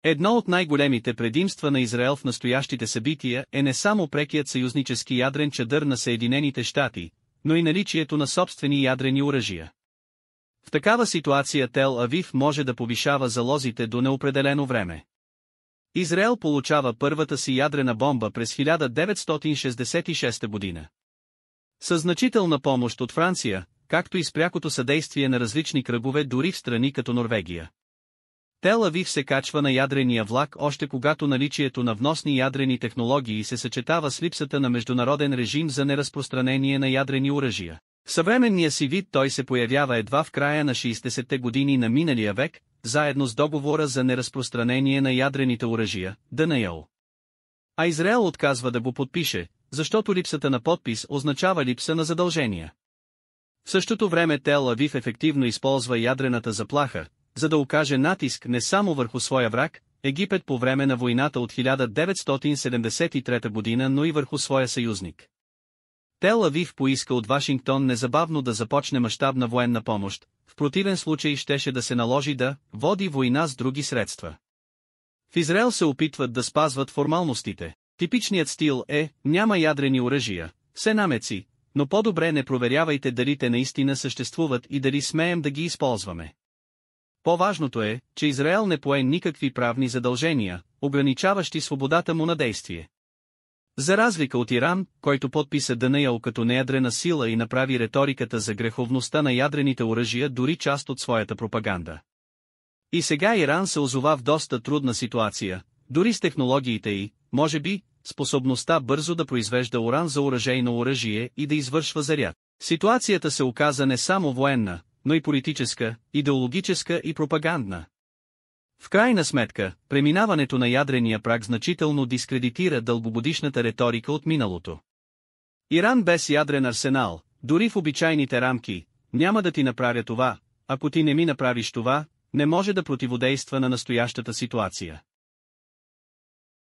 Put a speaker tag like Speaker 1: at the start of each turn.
Speaker 1: Едно от най-големите предимства на Израел в настоящите събития е не само прекият съюзнически ядрен чадър на Съединените щати, но и наличието на собствени ядрени оръжия. В такава ситуация Тел Авив може да повишава залозите до неопределено време. Израел получава първата си ядрена бомба през 1966 година. Със значителна помощ от Франция, както и с прякото съдействие на различни кръгове дори в страни като Норвегия. Тел Авив се качва на ядрения влак още когато наличието на вносни ядрени технологии се съчетава с липсата на международен режим за неразпространение на ядрени оръжия. В съвременния си вид той се появява едва в края на 60-те години на миналия век, заедно с договора за неразпространение на ядрените оръжия, ДНЯО. А Израел отказва да го подпише, защото липсата на подпис означава липса на задължения. В същото време Тел Авив ефективно използва ядрената заплаха, за да окаже натиск не само върху своя враг, Египет по време на войната от 1973 година, но и върху своя съюзник. Тел Авив поиска от Вашингтон незабавно да започне мащабна военна помощ, в противен случай щеше да се наложи да води война с други средства. В Израел се опитват да спазват формалностите. Типичният стил е: няма ядрени оръжия, все намеци, но по-добре не проверявайте дали те наистина съществуват и дали смеем да ги използваме. По-важното е, че Израел не пое никакви правни задължения, ограничаващи свободата му на действие. За разлика от Иран, който подписа ДНЯО като неядрена сила и направи риториката за греховността на ядрените оръжия дори част от своята пропаганда. И сега Иран се озова в доста трудна ситуация, дори с технологиите й, може би, способността бързо да произвежда уран за оръжейно оръжие и да извършва заряд. Ситуацията се оказа не само военна, но и политическа, идеологическа и пропагандна. В крайна сметка, преминаването на ядрения праг значително дискредитира дългогодишната риторика от миналото. Иран без ядрен арсенал, дори в обичайните рамки, няма да ти направя това, ако ти не ми направиш това, не може да противодейства на настоящата ситуация.